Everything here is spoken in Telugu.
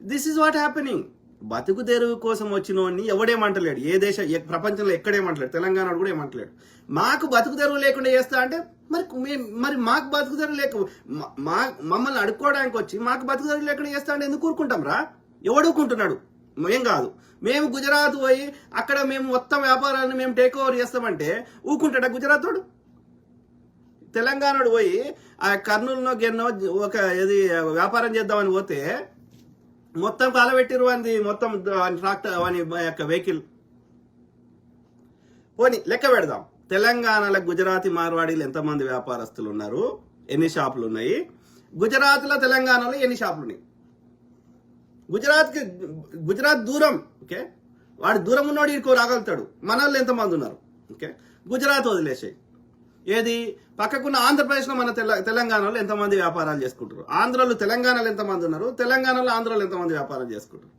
This is what happening. బతుకు తెరువు కోసం వచ్చినోడిని ఎవడేమంటలేడు, ఏ ప్రపంచంలో ఎక్కడేమంటలేడు, తెలంగాణ కూడా ఏమంటలేడు. మాకు బతుకు తెరువు లేకుండా చేస్తా అంటే మరి మాకు బతుకు తెరువు లేక మమ్మల్ని అడుక్కోవడానికి వచ్చి మాకు బతుకు తెరువు లేకుండా చేస్తా అంటే ఎందుకు ఊరుకుంటాం రా? ఎవడుకుంటున్నాడు? మేం కాదు. మేము గుజరాత్ పోయి అక్కడ మేము మొత్తం వ్యాపారాలను మేము టేక్ ఓవర్ చేస్తామంటే ఊరుకుంటాడా గుజరాత్ వాడు? తెలంగాణడు పోయి ఆ కర్నూలునో గెన్నో ఒక ఏది వ్యాపారం చేద్దామని పోతే మొత్తం కాలబెట్టిరు అని మొత్తం ట్రాక్టర్ అని యొక్క వెహికల్. పోనీ లెక్క పెడదాం, తెలంగాణలో గుజరాతీ మార్వాడీలు ఎంతమంది వ్యాపారస్తులు ఉన్నారు, ఎన్ని షాపులు ఉన్నాయి, గుజరాత్లో తెలంగాణలో ఎన్ని షాపులు ఉన్నాయి. గుజరాత్ దూరం, ఓకే, వాడు దూరం ఉన్నవాడు ఇక్కడికి రాగలుగుతాడు. మన వాళ్ళు ఎంతమంది ఉన్నారు, ఓకే, గుజరాత్ వదిలేసాయి. ఏది పక్కకున్న ఆంధ్రప్రదేశ్లో మన తెలంగాణలో ఎంతమంది వ్యాపారాలు చేసుకుంటారు, ఆంధ్రలో తెలంగాణలో ఎంతమంది ఉన్నారు, తెలంగాణలో ఆంధ్రలో ఎంతమంది వ్యాపారం చేసుకుంటారు.